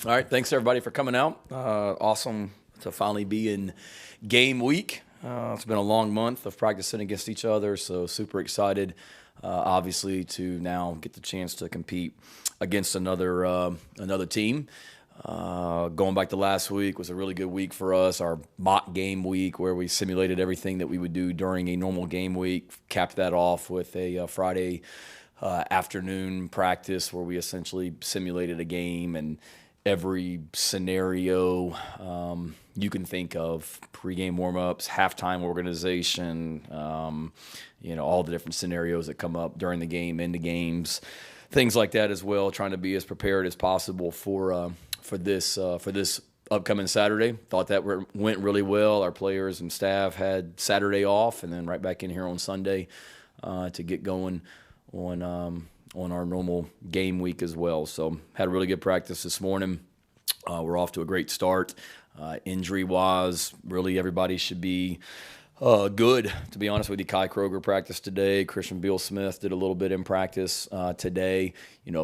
All right, thanks everybody for coming out. Awesome to finally be in game week. It's been a long month of practicing against each other, so super excited, obviously, to now get the chance to compete against another team. Going back to last week was a really good week for us. Our mock game week where we simulated everything that we would do during a normal game week, capped that off with a Friday afternoon practice where we essentially simulated a game and every scenario you can think of, pregame warm-ups, halftime organization, all the different scenarios that come up during the game, in the games, things like that as well, trying to be as prepared as possible for this upcoming Saturday. Thought that went really well. Our players and staff had Saturday off and then right back in here on Sunday to get going on our normal game week as well. So had a really good practice this morning. We're off to a great start. Injury-wise, really everybody should be good, to be honest with you. Kai Kroger practiced today. Christian Beal-Smith did a little bit in practice today.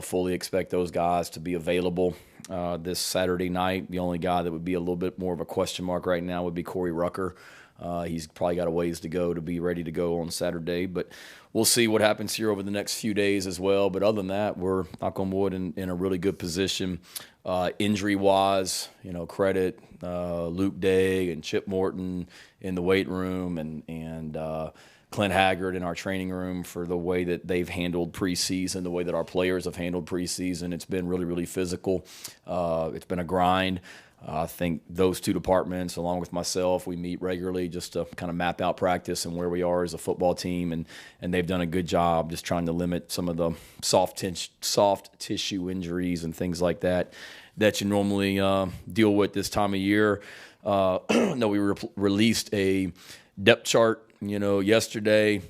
Fully expect those guys to be available this Saturday night. The only guy that would be a little bit more of a question mark right now would be Corey Rucker. He's probably got a ways to go to be ready to go on Saturday, but we'll see what happens here over the next few days as well. But other than that, we're, knock on wood, in a really good position. Injury-wise, credit Luke Day and Chip Morton in the weight room and Clint Haggard in our training room for the way that they've handled preseason, the way that our players have handled preseason. It's been really, really physical. It's been a grind. I think those two departments, along with myself, we meet regularly just to kind of map out practice and where we are as a football team, and they've done a good job just trying to limit some of the soft tissue injuries and things like that you normally deal with this time of year. No, we released a depth chart yesterday.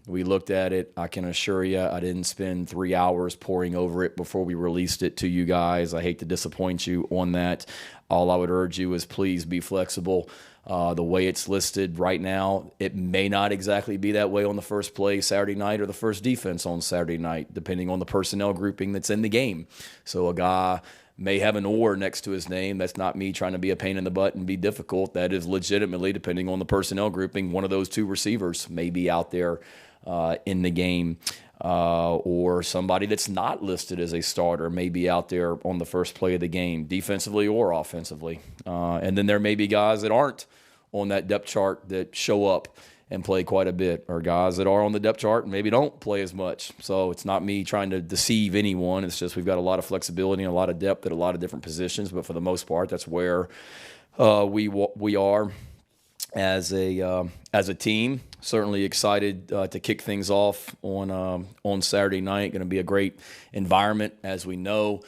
We looked at it. I can assure you I didn't spend 3 hours poring over it before we released it to you guys. I hate to disappoint you on that. All I would urge you is please be flexible. The way it's listed right now, it may not exactly be that way on the first play Saturday night or the first defense on Saturday night, depending on the personnel grouping that's in the game. So a guy may have an or next to his name. That's not me trying to be a pain in the butt and be difficult. That is legitimately, depending on the personnel grouping, one of those two receivers may be out there in the game. Or somebody that's not listed as a starter may be out there on the first play of the game, defensively or offensively. And then there may be guys that aren't on that depth chart that show up and play quite a bit, or guys that are on the depth chart and maybe don't play as much. So it's not me trying to deceive anyone. It's just we've got a lot of flexibility and a lot of depth at a lot of different positions, but for the most part, that's where we are as a team. Certainly excited to kick things off on Saturday night. Going to be a great environment, as we know.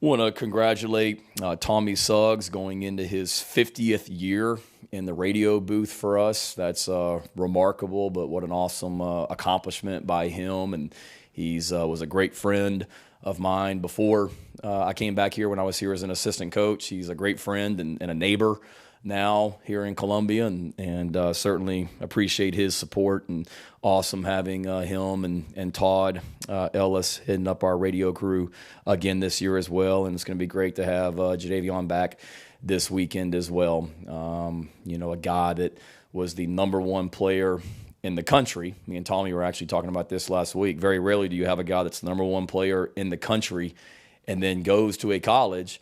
Want to congratulate Tommy Suggs going into his 50th year in the radio booth for us. That's remarkable, but what an awesome accomplishment by him. And he's was a great friend of mine before I came back here when I was here as an assistant coach. He's a great friend and a neighbor now here in Columbia, and certainly appreciate his support, and awesome having him and Todd Ellis heading up our radio crew again this year as well. And it's going to be great to have Jadeveon back this weekend as well. A guy that was the number one player in the country. Me and Tommy were actually talking about this last week. Very rarely do you have a guy that's the number one player in the country and then goes to a college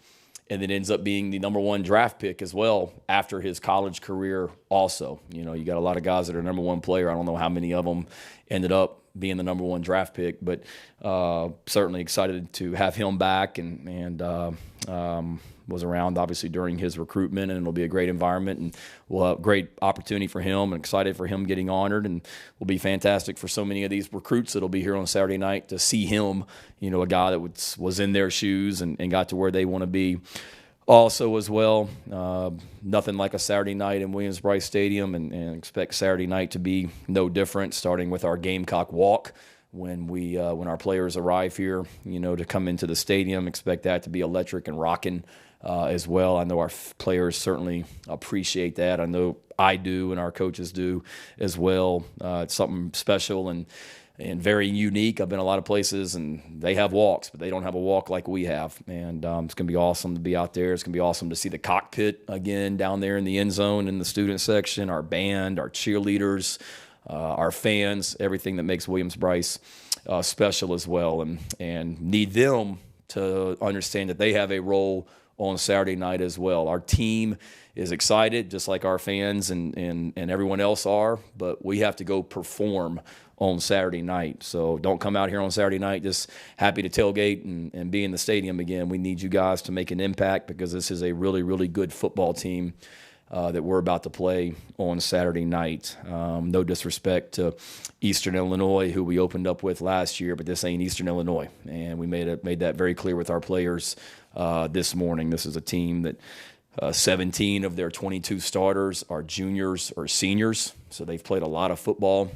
and then ends up being the number one draft pick as well after his college career also. You got a lot of guys that are number one player. I don't know how many of them ended up being the number one draft pick, but certainly excited to have him back and was around obviously during his recruitment, and it'll be a great environment, and we'll have great opportunity for him, and excited for him getting honored, and will be fantastic for so many of these recruits that'll be here on Saturday night to see him, a guy that was in their shoes and got to where they want to be. Also as well, nothing like a Saturday night in Williams-Brice Stadium, and expect Saturday night to be no different, starting with our Gamecock walk when our players arrive here, to come into the stadium. Expect that to be electric and rocking as well. I know our players certainly appreciate that. I know I do, and our coaches do as well. It's something special, and and very unique. I've been a lot of places, and they have walks, but they don't have a walk like we have. And it's going to be awesome to be out there. It's going to be awesome to see the cockpit again down there in the end zone in the student section, our band, our cheerleaders, our fans, everything that makes Williams-Brice special as well. And need them to understand that they have a role on Saturday night as well. Our team is excited, just like our fans and everyone else are, but we have to go perform on Saturday night. So don't come out here on Saturday night just happy to tailgate and be in the stadium again. We need you guys to make an impact, because this is a really, really good football team that we're about to play on Saturday night. No disrespect to Eastern Illinois, who we opened up with last year, but this ain't Eastern Illinois, and we made that very clear with our players this morning. This is a team that 17 of their 22 starters are juniors or seniors, so they've played a lot of football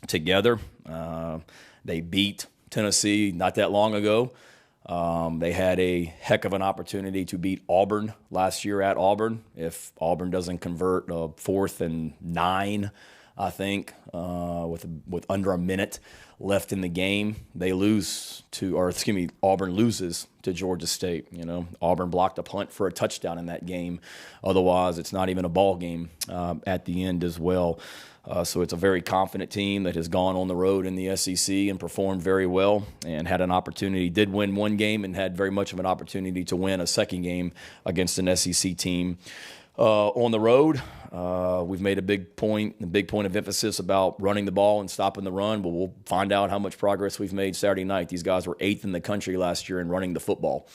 together. They beat Tennessee not that long ago. They had a heck of an opportunity to beat Auburn last year at Auburn. If Auburn doesn't convert 4th and 9, I think, with under a minute left in the game, Auburn loses to Georgia State. You know, Auburn blocked a punt for a touchdown in that game. Otherwise, it's not even a ball game at the end as well. So it's a very confident team that has gone on the road in the SEC and performed very well, and had an opportunity, did win one game, and had very much of an opportunity to win a second game against an SEC team on the road. We've made a big point of emphasis about running the ball and stopping the run, but we'll find out how much progress we've made Saturday night. These guys were 8th in the country last year in running the football.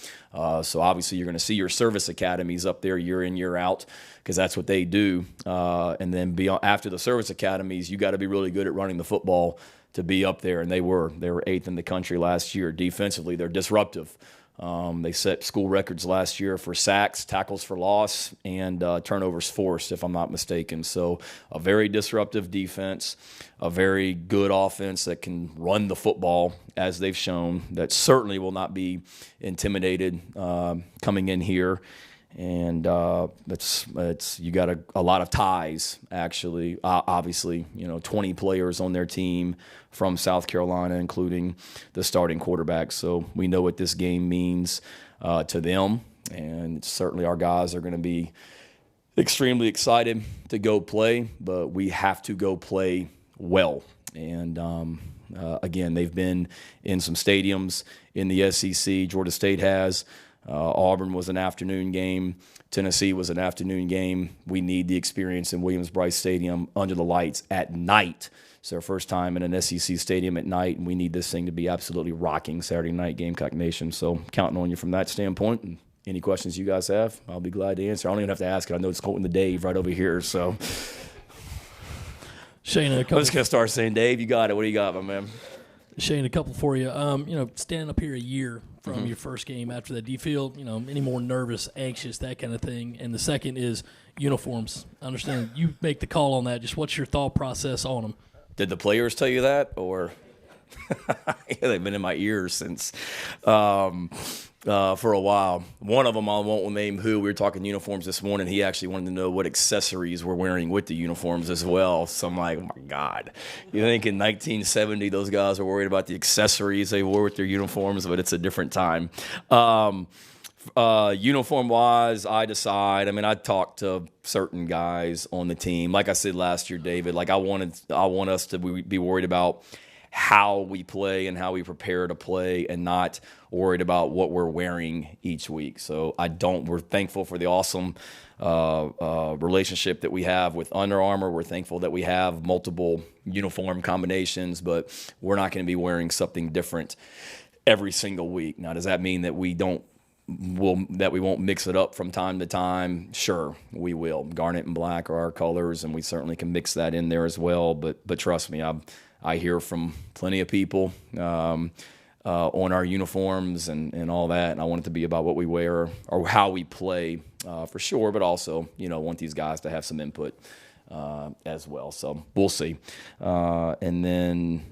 So obviously you're going to see your service academies up there year in, year out, because that's what they do. And then after the service academies, you got to be really good at running the football to be up there, and they were 8th in the country last year. Defensively, they're disruptive. They set school records last year for sacks, tackles for loss, and turnovers forced, if I'm not mistaken. So a very disruptive defense, a very good offense that can run the football, as they've shown, that certainly will not be intimidated coming in here. And you got a lot of ties, actually. Obviously, 20 players on their team from South Carolina, including the starting quarterback. So we know what this game means to them, and certainly our guys are going to be extremely excited to go play. But we have to go play well. And again, they've been in some stadiums in the SEC. Georgia State has. Auburn was an afternoon game. Tennessee was an afternoon game. We need the experience in Williams-Brice Stadium under the lights at night. It's our first time in an SEC stadium at night, and we need this thing to be absolutely rocking Saturday night, Gamecock Nation. So counting on you from that standpoint. And any questions you guys have, I'll be glad to answer. I don't even have to ask it. I know it's quoting the Dave right over here. So Shane, I'm just going to start saying, Dave, you got it. What do you got, my man? Shane, a couple for you. Standing up here a year from your first game after that, do you feel, any more nervous, anxious, that kind of thing? And the second is uniforms. I understand you make the call on that. Just what's your thought process on them? Did the players tell you that, or yeah, they've been in my ears since for a while. One of them, I won't name who. We were talking uniforms this morning. He actually wanted to know what accessories we're wearing with the uniforms as well. So I'm like, oh my God. You think in 1970 those guys were worried about the accessories they wore with their uniforms, but it's a different time. Uniform-wise, I decide. I mean, I talked to certain guys on the team. Like I said last year, David, I want us to be worried about how we play and how we prepare to play, and not worried about what we're wearing each week. So we're thankful for the awesome relationship that we have with Under Armour. We're thankful that we have multiple uniform combinations, but we're not going to be wearing something different every single week. Now, does that mean that we won't mix it up from time to time? Sure, we will. Garnet and black are our colors, and we certainly can mix that in there as well. But trust me, I hear from plenty of people on our uniforms and all that, and I want it to be about what we wear or how we play for sure, but also, want these guys to have some input as well. So we'll see. And then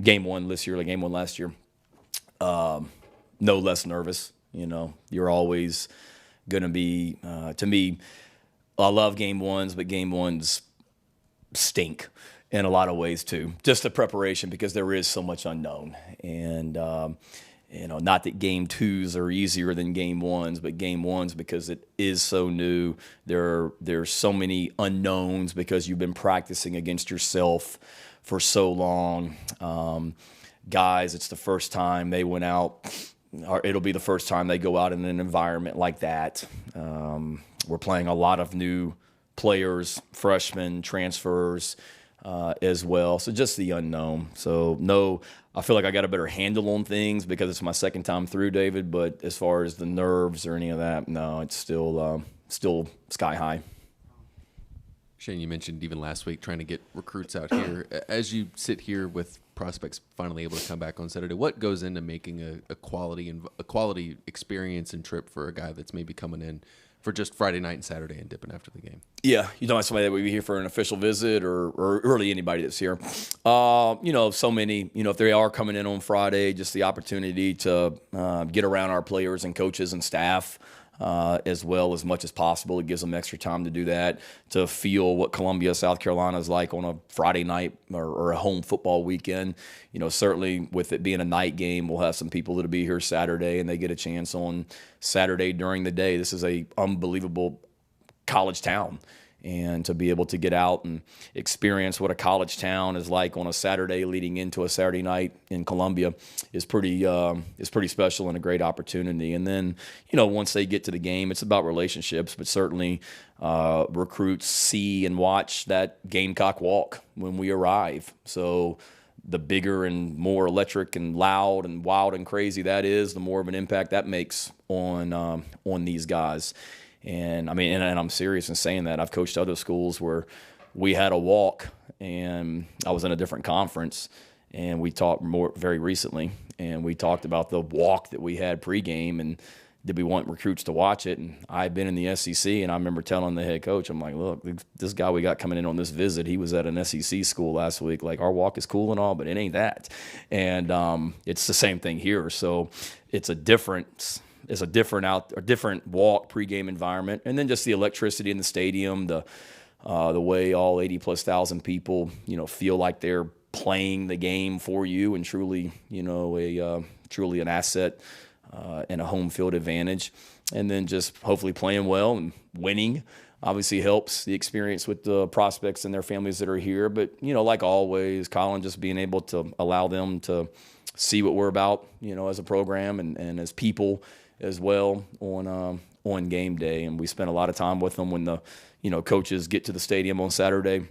game one this year, like game one last year, no less nervous. You're always going to be, to me, I love game ones, but game ones stink. in a lot of ways too. Just the preparation, because there is so much unknown. And, not that game twos are easier than game ones, but game ones, because it is so new, there's so many unknowns because you've been practicing against yourself for so long. Guys, it's the first time they went out, or it'll be the first time they go out in an environment like that. We're playing a lot of new players, freshmen, transfers as well. So just the unknown. So no, I feel like I got a better handle on things because it's my second time through, David. But as far as the nerves or any of that, no, it's still sky high. Shane, you mentioned even last week trying to get recruits out here. As you sit here with prospects finally able to come back on Saturday, what goes into making a quality experience and trip for a guy that's maybe coming in for just Friday night and Saturday and dipping after the game? Yeah, you don't have somebody that would be here for an official visit or really anybody that's here. So many, if they are coming in on Friday, just the opportunity to get around our players and coaches and staff as well as much as possible. It gives them extra time to do that, to feel what Columbia, South Carolina is like on a Friday night or a home football weekend. Certainly with it being a night game, we'll have some people that'll be here Saturday and they get a chance on Saturday during the day. This is a unbelievable college town. And to be able to get out and experience what a college town is like on a Saturday leading into a Saturday night in Columbia is pretty special and a great opportunity. And then, once they get to the game, it's about relationships, but certainly recruits see and watch that Gamecock walk when we arrive. So the bigger and more electric and loud and wild and crazy that is, the more of an impact that makes on these guys. And I'm serious in saying that. I've coached other schools where we had a walk, and I was in a different conference, and we talked very recently, and we talked about the walk that we had pregame, and did we want recruits to watch it? And I've been in the SEC, and I remember telling the head coach, I'm like, look, this guy we got coming in on this visit, he was at an SEC school last week. Like, our walk is cool and all, but it ain't that. And it's the same thing here. So it's a different walk pregame environment, and then just the electricity in the stadium, the way all 80,000+ people feel like they're playing the game for you, and truly truly an asset and a home field advantage, and then just hopefully playing well and winning obviously helps the experience with the prospects and their families that are here. But like always, Colin, just being able to allow them to see what we're about, as a program and as people as well on game day. And we spent a lot of time with them when the coaches get to the stadium on Saturday.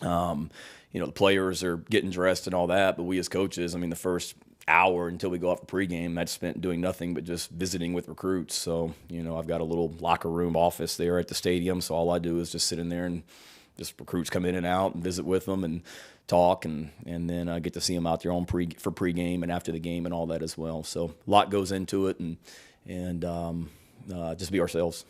The players are getting dressed and all that, but we as coaches, the first hour until we go off the pregame, I'd spent doing nothing but just visiting with recruits. So I've got a little locker room office there at the stadium, so all I do is just sit in there and just recruits come in and out and visit with them and talk, and then I get to see them out there for pregame and after the game and all that as well. So a lot goes into it, and just be ourselves.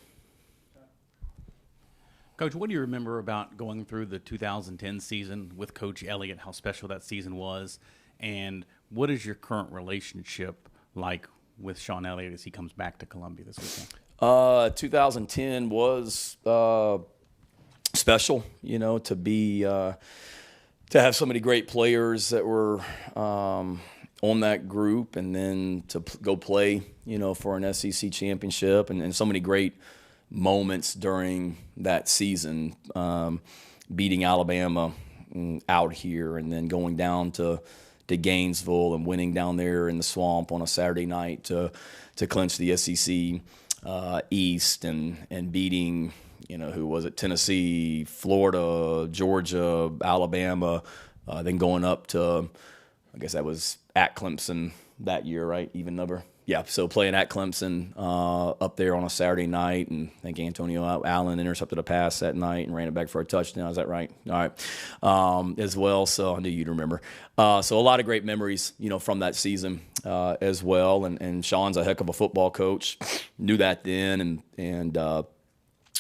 Coach, what do you remember about going through the 2010 season with Coach Elliott, how special that season was, and what is your current relationship like with Shawn Elliott as he comes back to Columbia this weekend? 2010 was special, to have so many great players that were on that group, and then to go play, for an SEC championship, and so many great moments during that season, beating Alabama out here, and then going down to Gainesville and winning down there in the swamp on a Saturday night to clinch the SEC East, and beating, who was it? Tennessee, Florida, Georgia, Alabama, then going up to, I guess that was at Clemson that year, right? Even number. Yeah, so playing at Clemson up there on a Saturday night, and I think Antonio Allen intercepted a pass that night and ran it back for a touchdown. Is that right? All right. As well, so I knew you'd remember. So a lot of great memories, from that season as well. And Shawn's a heck of a football coach. Knew that then, and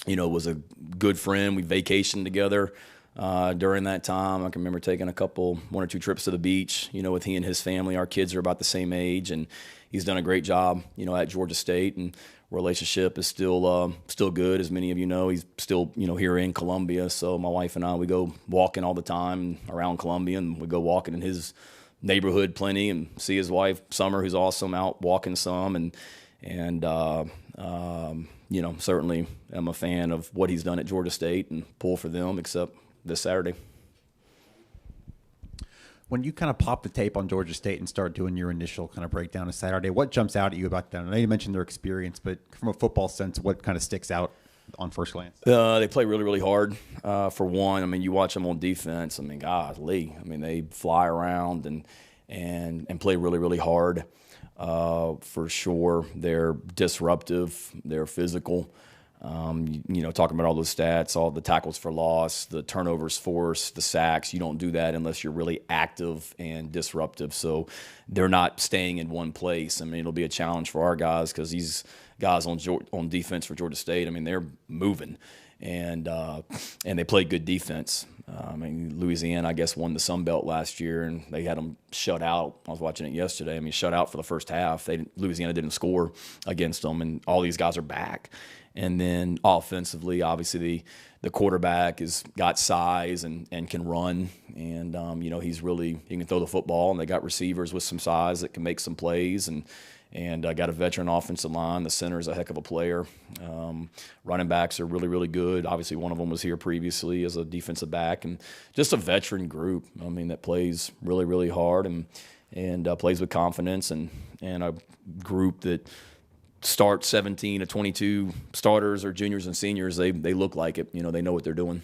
was a good friend. We vacationed together during that time. I can remember taking one or two trips to the beach, with he and his family. Our kids are about the same age, and he's done a great job, at Georgia State, and relationship is still good. As many of you know, he's still here in Columbia. So my wife and I, we go walking all the time around Columbia, and we go walking in his neighborhood plenty, and see his wife Summer, who's awesome, out walking some, and certainly I'm a fan of what he's done at Georgia State and pull for them, except this Saturday. When you kind of pop the tape on Georgia State and start doing your initial kind of breakdown of Saturday, what jumps out at you about them? I know you mentioned their experience, but from a football sense, what kind of sticks out on first glance? They play really, really hard. For one, I mean, you watch them on defense. I mean, golly, I mean, they fly around and play really, really hard. For sure, they're disruptive. They're physical. Talking about all those stats, all the tackles for loss, the turnovers forced, the sacks. You don't do that unless you're really active and disruptive. So they're not staying in one place. I mean, it'll be a challenge for our guys because these guys on defense for Georgia State, I mean, they're moving and they play good defense. I mean, Louisiana, I guess, won the Sun Belt last year, and they had them shut out. I was watching it yesterday. I mean, shut out for the first half. Louisiana didn't score against them, and all these guys are back. And then offensively, obviously, the quarterback has got size and can run. And, he can throw the football. And they got receivers with some size that can make some plays. And got a veteran offensive line. The center is a heck of a player. Running backs are really, really good. Obviously, one of them was here previously as a defensive back. And just a veteran group, I mean, that plays really, really hard and plays with confidence. And a group that – start 17 to 22 starters or juniors and seniors, they look like it. They know what they're doing.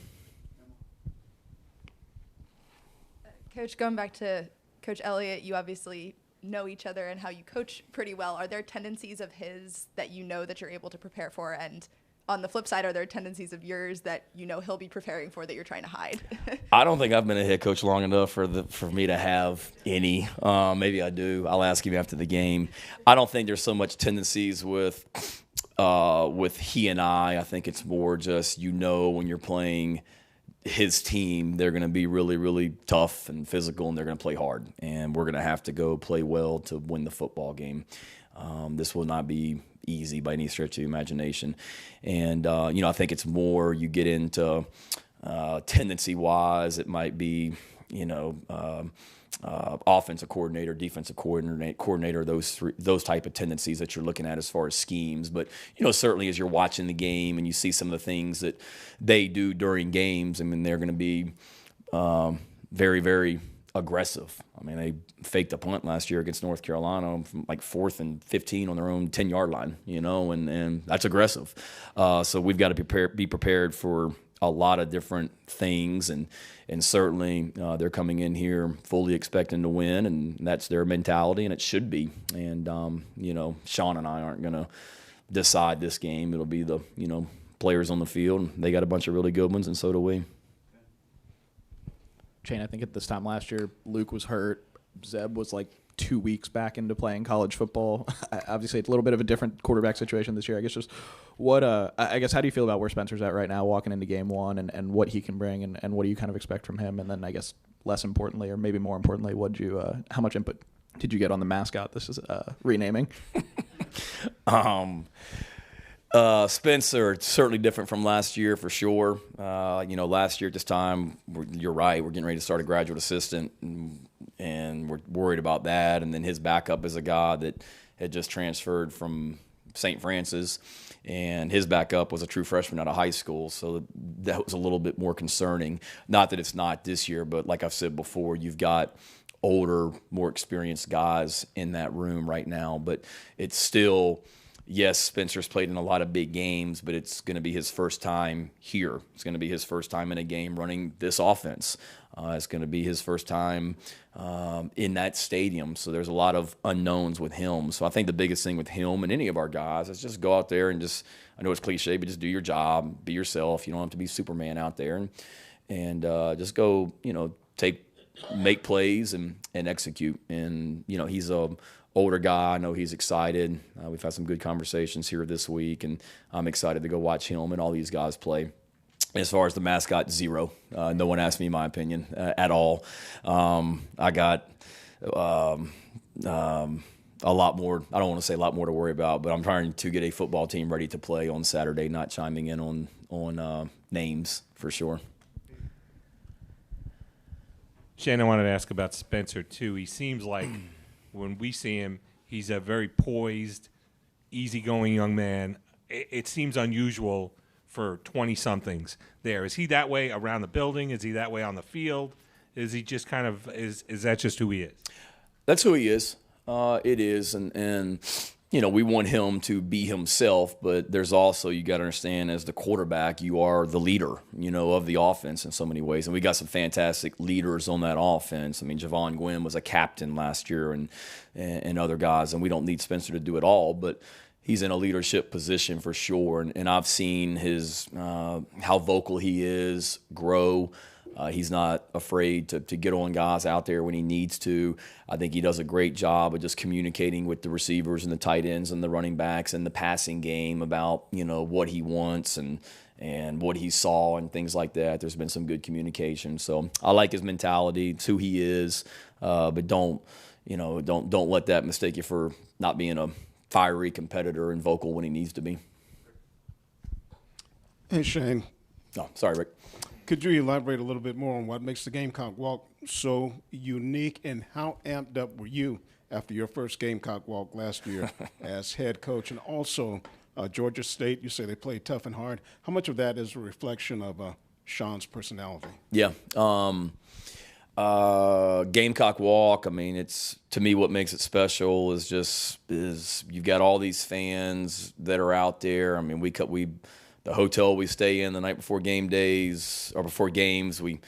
Coach, going back to Coach Elliott, you obviously know each other and how you coach pretty well. Are there tendencies of his that that you're able to prepare for? And on the flip side, are there tendencies of yours that he'll be preparing for that you're trying to hide? I don't think I've been a head coach long enough for me to have any. Maybe I do. I'll ask him after the game. I don't think there's so much tendencies with he and I. I think it's more just when you're playing his team, they're going to be really, really tough and physical, and they're going to play hard. And we're going to have to go play well to win the football game. This will not be easy by any stretch of the imagination. And, I think it's more you get into tendency-wise, it might be, offensive coordinator, defensive coordinator, those type of tendencies that you're looking at as far as schemes. But, certainly as you're watching the game and you see some of the things that they do during games, I mean, they're going to be very, very aggressive. I mean, they faked a punt last year against North Carolina from like 4th and 15 on their own 10-yard line, and that's aggressive. So we've got to be prepared for a lot of different things, and certainly they're coming in here fully expecting to win, and that's their mentality, and it should be. And, Shawn and I aren't going to decide this game. It'll be the, players on the field. They got a bunch of really good ones, and so do we. Shane, I think at this time last year, Luke was hurt. Zeb was like 2 weeks back into playing college football. Obviously, it's a little bit of a different quarterback situation this year. I guess just how do you feel about where Spencer's at right now, walking into game one, and what he can bring, and what do you kind of expect from him? And then I guess less importantly, or maybe more importantly, how much input did you get on the mascot this is renaming? Spencer, certainly different from last year for sure. Last year at this time, you're right, we're getting ready to start a graduate assistant, and we're worried about that. And then his backup is a guy that had just transferred from St. Francis, and his backup was a true freshman out of high school. So that was a little bit more concerning. Not that it's not this year, but like I've said before, you've got older, more experienced guys in that room right now. But it's still... Yes, Spencer's played in a lot of big games, but it's going to be his first time here. It's going to be his first time in a game running this offense. It's going to be his first time in that stadium. So there's a lot of unknowns with him. So I think the biggest thing with him and any of our guys is just go out there and just, I know it's cliche, but just do your job, be yourself. You don't have to be Superman out there. And just go, make plays and execute. And, he's a older guy. I know he's excited. We've had some good conversations here this week, and I'm excited to go watch him and all these guys play. As far as the mascot, zero. No one asked me my opinion a lot more. I don't want to say a lot more to worry about, but I'm trying to get a football team ready to play on Saturday. Not chiming in on names for sure. Shane, I wanted to ask about Spencer too. He seems like when we see him, he's a very poised, easygoing young man. It seems unusual for 20-somethings there. Is he that way around the building? Is he that way on the field? Is he just kind of is that just who he is? That's who he is. It is, and we want him to be himself, but there's also, you got to understand, as the quarterback, you are the leader, of the offense in so many ways, and we got some fantastic leaders on that offense. I mean, Javon Gwynn was a captain last year, and other guys, and we don't need Spencer to do it all, but he's in a leadership position for sure, and I've seen his how vocal he is grow. He's not afraid to get on guys out there when he needs to. I think he does a great job of just communicating with the receivers and the tight ends and the running backs and the passing game about, what he wants and what he saw and things like that. There's been some good communication. So I like his mentality. It's who he is. But don't let that mistake you for not being a fiery competitor and vocal when he needs to be. Hey, Shane. Oh, sorry, Rick. Could you elaborate a little bit more on what makes the Gamecock Walk so unique, and how amped up were you after your first Gamecock Walk last year as head coach? And also, Georgia State, you say they played tough and hard. How much of that is a reflection of Shawn's personality? Yeah. Gamecock Walk, I mean, it's, to me, what makes it special is you've got all these fans that are out there. I mean, the hotel we stay in the night before game days or before games, we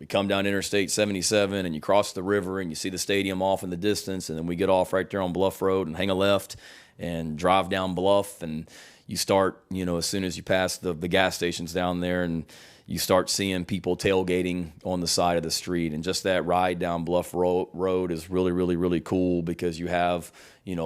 come down Interstate 77 and you cross the river and you see the stadium off in the distance, and then we get off right there on Bluff Road and hang a left and drive down Bluff, and you start, as soon as you pass the gas stations down there, and you start seeing people tailgating on the side of the street. And just that ride down Bluff Road is really, really, really cool, because you have,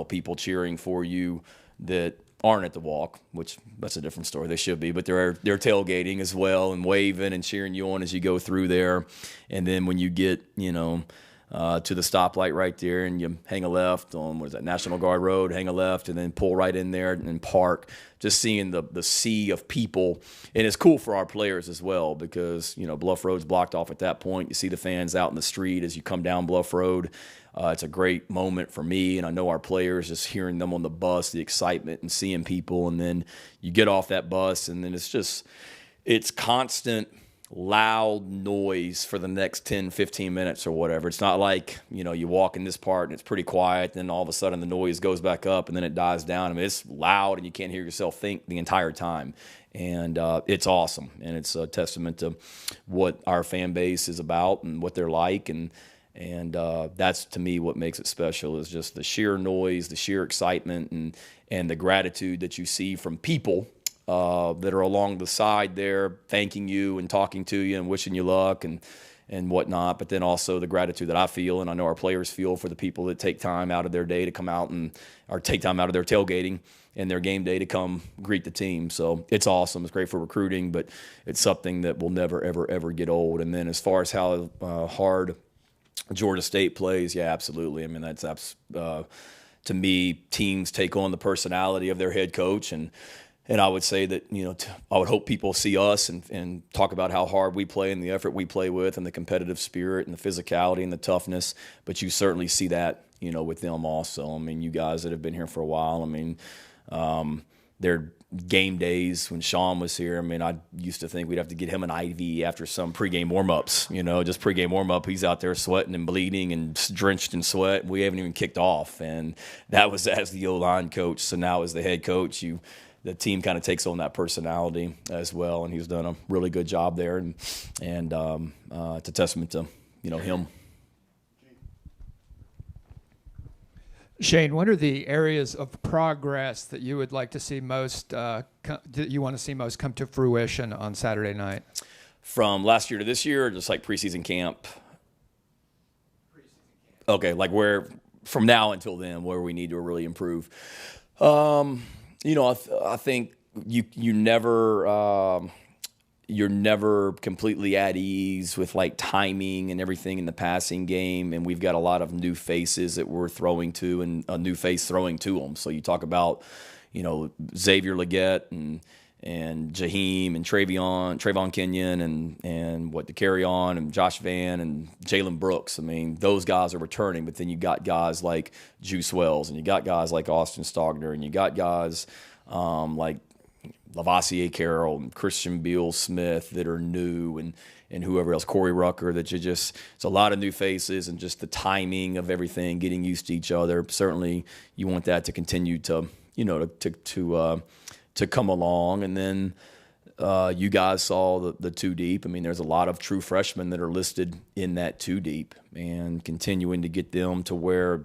people cheering for you that aren't at the walk, which that's a different story. They should be, but they're tailgating as well and waving and cheering you on as you go through there. And then when you get, to the stoplight right there and you hang a left on, National Guard Road, hang a left and then pull right in there and park, just seeing the sea of people. And it's cool for our players as well, because, Bluff Road's blocked off at that point. You see the fans out in the street as you come down Bluff Road. It's a great moment for me, and I know our players, just hearing them on the bus, the excitement and seeing people. And then you get off that bus, and then it's constant loud noise for the next 10, 15 minutes or whatever. It's not like, you walk in this part and it's pretty quiet, then all of a sudden the noise goes back up and then it dies down. I mean, it's loud and you can't hear yourself think the entire time. And it's awesome, and it's a testament to what our fan base is about and what they're like. And that's, to me, what makes it special, is just the sheer noise, the sheer excitement, and the gratitude that you see from people that are along the side there, thanking you and talking to you and wishing you luck and whatnot. But then also the gratitude that I feel, and I know our players feel, for the people that take time out of their day to come out or take time out of their tailgating and their game day to come greet the team. So it's awesome. It's great for recruiting, but it's something that will never, ever, ever get old. And then as far as how hard Georgia State plays, yeah, absolutely. I mean, that's to me, teams take on the personality of their head coach, and I would say that, I would hope people see us and talk about how hard we play and the effort we play with and the competitive spirit and the physicality and the toughness. But you certainly see that, with them also. I mean, you guys that have been here for a while, I mean, their game days when Shawn was here, I mean, I used to think we'd have to get him an IV after some pregame warm-ups, just pregame warm-up. He's out there sweating and bleeding and drenched in sweat. We haven't even kicked off. And that was as the O-line coach. So now as the head coach, the team kind of takes on that personality as well, and he's done a really good job there, and it's a testament to him. Shane, what are the areas of progress that you would like to see most, that you want to see most come to fruition on Saturday night? From last year to this year, or just like preseason camp? Okay, like where from now until then, where we need to really improve. I think you never you're never completely at ease with like timing and everything in the passing game. And we've got a lot of new faces that we're throwing to and a new face throwing to them. So you talk about, Xavier Leggett and Jaheim and Trayvon Kenyon and what to carry on and Josh Van and Jalen Brooks. I mean, those guys are returning, but then you got guys like Juice Wells and you got guys like Austin Stogner and you got guys like Lavassier Carroll and Christian Beal Smith that are new and whoever else, Corey Rucker, that it's a lot of new faces and just the timing of everything, getting used to each other. Certainly you want that to continue to come along. And then you guys saw the two deep. I mean, there's a lot of true freshmen that are listed in that two deep and continuing to get them to where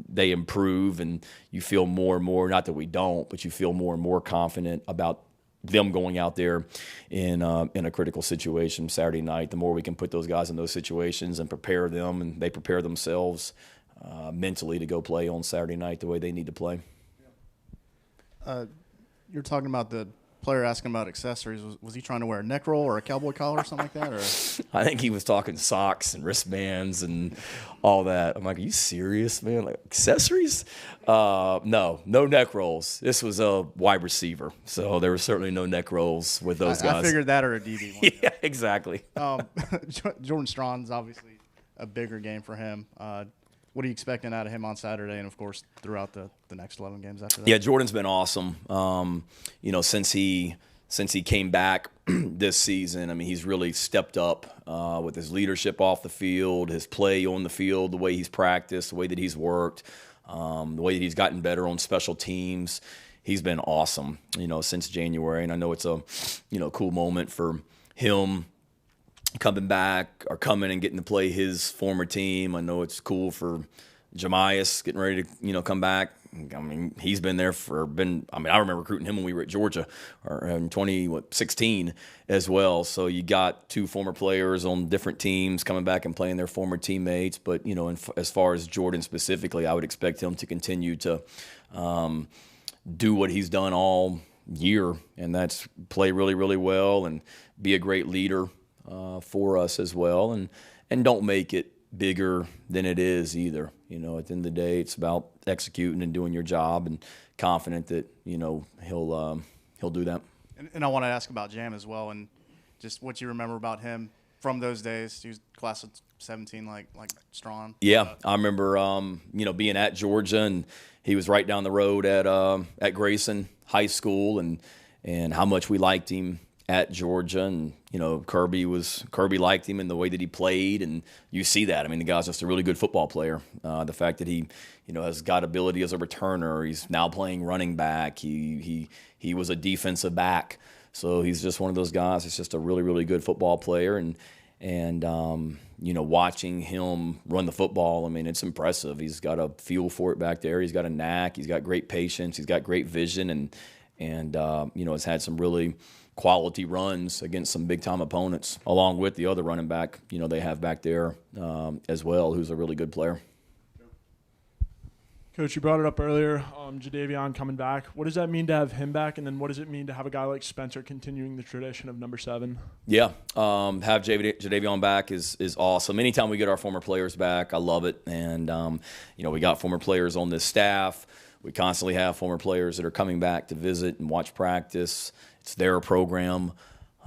they improve and you feel more and more, not that we don't, but you feel more and more confident about them going out there in a critical situation Saturday night. The more we can put those guys in those situations and prepare them and they prepare themselves mentally to go play on Saturday night the way they need to play. You're talking about the player asking about accessories. Was he trying to wear a neck roll or a cowboy collar or something like that? Or I think he was talking socks and wristbands and all that. I'm like, are you serious, man? Like accessories? No neck rolls. This was a wide receiver, so there were certainly no neck rolls with those guys. I figured that or a DB one. Yeah, exactly. Jordan Strawn's obviously a bigger game for him. What are you expecting out of him on Saturday and, of course, throughout the next 11 games after that? Yeah, Jordan's been awesome. Since he came back this season, I mean, he's really stepped up with his leadership off the field, his play on the field, the way he's practiced, the way that he's worked, the way that he's gotten better on special teams. He's been awesome, since January. And I know it's a, cool moment for him coming back or coming and getting to play his former team. I know it's cool for Jamias getting ready to, come back. I mean, he's been there I remember recruiting him when we were at Georgia in 2016 as well. So you got two former players on different teams coming back and playing their former teammates. But, as far as Jordan specifically, I would expect him to continue to do what he's done all year, and that's play really, really well and be a great leader for us as well, and don't make it bigger than it is either. At the end of the day, it's about executing and doing your job, and confident that he'll do that. And I want to ask about Jam as well, and just what you remember about him from those days. He was class of 17, like Strawn. Yeah, I remember being at Georgia, and he was right down the road at Grayson High School, and how much we liked him at Georgia, and Kirby liked him and the way that he played, and you see that. I mean, the guy's just a really good football player. The fact that he has got ability as a returner, he's now playing running back. He was a defensive back, so he's just one of those guys. He's just a really, really good football player, and watching him run the football, I mean, it's impressive. He's got a feel for it back there. He's got a knack. He's got great patience. He's got great vision, and has had some really quality runs against some big-time opponents, along with the other running back, they have back there as well, who's a really good player. Coach, you brought it up earlier, Jadeveon coming back. What does that mean to have him back, and then what does it mean to have a guy like Spencer continuing the tradition of number 7? Yeah, have Jadeveon back is awesome. Anytime we get our former players back, I love it. And, we got former players on this staff. We constantly have former players that are coming back to visit and watch practice. It's their program.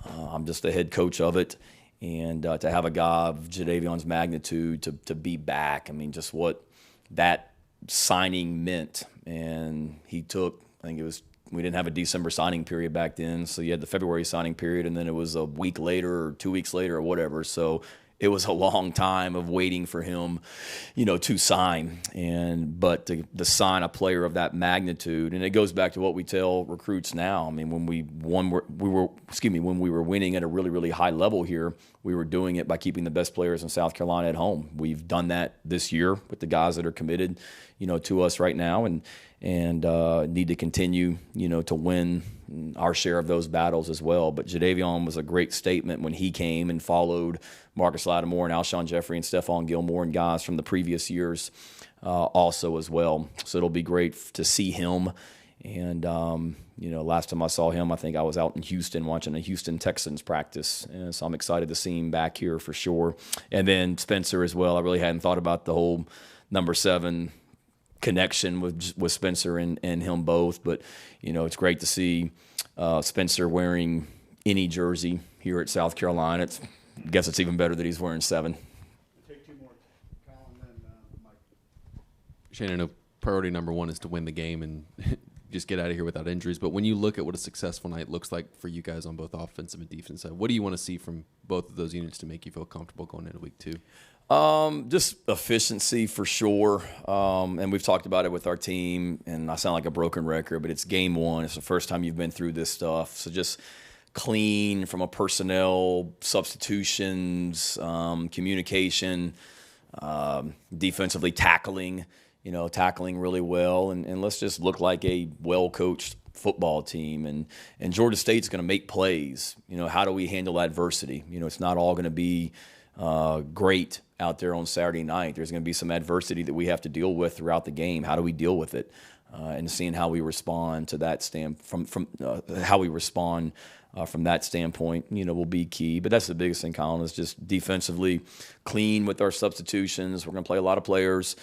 I'm just the head coach of it. And to have a guy of Jadeveon's magnitude to be back, I mean, just what that signing meant. And he took, we didn't have a December signing period back then, so you had the February signing period, and then it was a week later or 2 weeks later or whatever. So it was a long time of waiting for him, to sign. But to sign a player of that magnitude, and it goes back to what we tell recruits now. I mean, when we were winning at a really, really high level here, we were doing it by keeping the best players in South Carolina at home. We've done that this year with the guys that are committed, to us right now, and need to continue, to win our share of those battles as well. But Jadeveon was a great statement when he came and followed Marcus Lattimore and Alshon Jeffrey and Stephon Gilmore and guys from the previous years also as well. So it'll be great to see him And, last time I saw him, I think I was out in Houston watching a Houston Texans practice. And so I'm excited to see him back here for sure. And then Spencer as well. I really hadn't thought about the whole number 7 connection with Spencer and him both. But, it's great to see Spencer wearing any jersey here at South Carolina. I guess it's even better that he's wearing 7. Take 2 more. Colin, then Mike. Shane, I know priority number 1 is to win the game and just get out of here without injuries. But when you look at what a successful night looks like for you guys on both offensive and defensive side, what do you want to see from both of those units to make you feel comfortable going into week 2? Just efficiency for sure. And we've talked about it with our team, and I sound like a broken record, but it's game 1. It's the first time you've been through this stuff. So just clean from a personnel, substitutions, communication, defensively tackling really well. And let's just look like a well-coached football team. And Georgia State's going to make plays. How do we handle adversity? It's not all going to be great out there on Saturday night. There's going to be some adversity that we have to deal with throughout the game. How do we deal with it? And seeing how we respond to that from that standpoint, will be key. But that's the biggest thing, Colin, is just defensively clean with our substitutions. We're going to play a lot of players.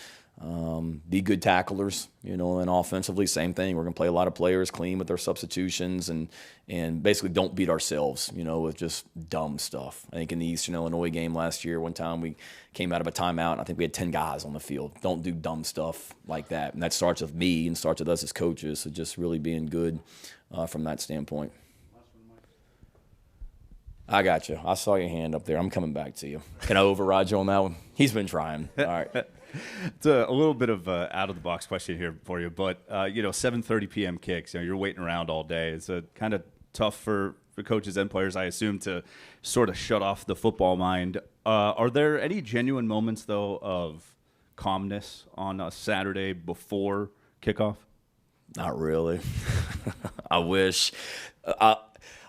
Be good tacklers, and offensively, same thing. We're going to play a lot of players clean with our substitutions and basically don't beat ourselves, with just dumb stuff. I think in the Eastern Illinois game last year, one time we came out of a timeout, and I think we had 10 guys on the field. Don't do dumb stuff like that. And that starts with me and starts with us as coaches, so just really being good from that standpoint. I got you. I saw your hand up there. I'm coming back to you. Can I override you on that one? He's been trying. All right. It's a little bit of an out-of-the-box question here for you, but 7:30 p.m. kicks. You're waiting around all day. It's kind of tough for coaches and players, I assume, to sort of shut off the football mind. Are there any genuine moments, though, of calmness on a Saturday before kickoff? Not really. I wish.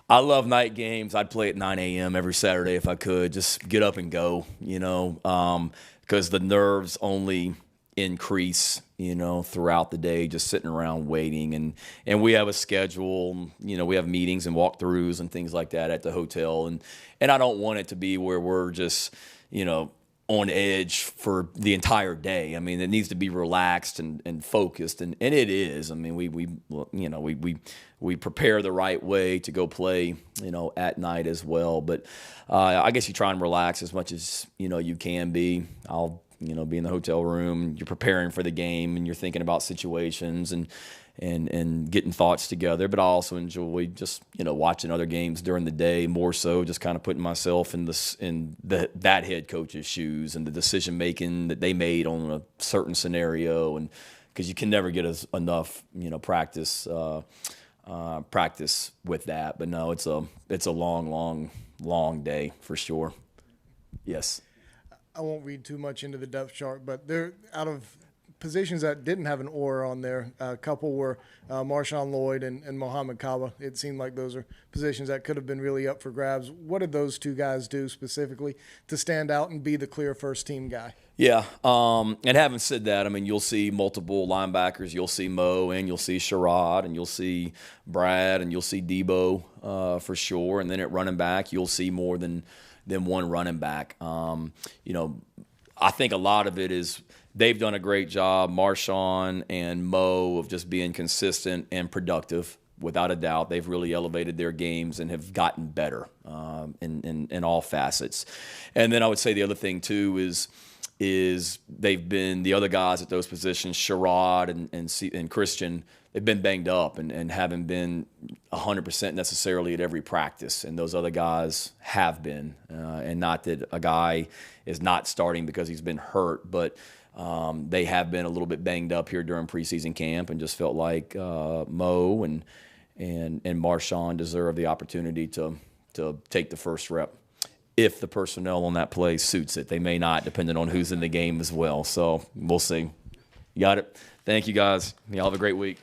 I love night games. I'd play at 9 a.m. every Saturday if I could. Just get up and go, because the nerves only increase, throughout the day, just sitting around waiting. And we have a schedule, we have meetings and walkthroughs and things like that at the hotel. And I don't want it to be where we're just, on edge for the entire day. I mean, it needs to be relaxed and focused, and it is. I mean, we prepare the right way to go play, at night as well. But I guess you try and relax as much as you can be. I'll be in the hotel room. You're preparing for the game, and you're thinking about situations and getting thoughts together. But I also enjoy just watching other games during the day, more so just kind of putting myself in that head coach's shoes and the decision making that they made on a certain scenario, and because you can never get enough practice with that. But no, it's a long day for sure. Yes. I won't read too much into the depth chart, but they're out of positions that didn't have an or on there. A couple were Marshawn Lloyd and Mohamed Kaba. It seemed like those are positions that could have been really up for grabs. What did those two guys do specifically to stand out and be the clear first-team guy? Yeah, and having said that, I mean, you'll see multiple linebackers. You'll see Mo, and you'll see Sherrod, and you'll see Brad, and you'll see Debo for sure. And then at running back, you'll see more than one running back. I think a lot of it is they've done a great job, Marshawn and Mo, of just being consistent and productive. Without a doubt, they've really elevated their games and have gotten better in all facets. And then I would say the other thing too is they've been the other guys at those positions, Sherrod and Christian. They've been banged up and haven't been 100% necessarily at every practice, and those other guys have been. And not that a guy is not starting because he's been hurt, but they have been a little bit banged up here during preseason camp, and just felt like Mo and Marshawn deserve the opportunity to take the first rep. If the personnel on that play suits it. They may not, depending on who's in the game as well. So we'll see. You got it. Thank you, guys. Y'all have a great week.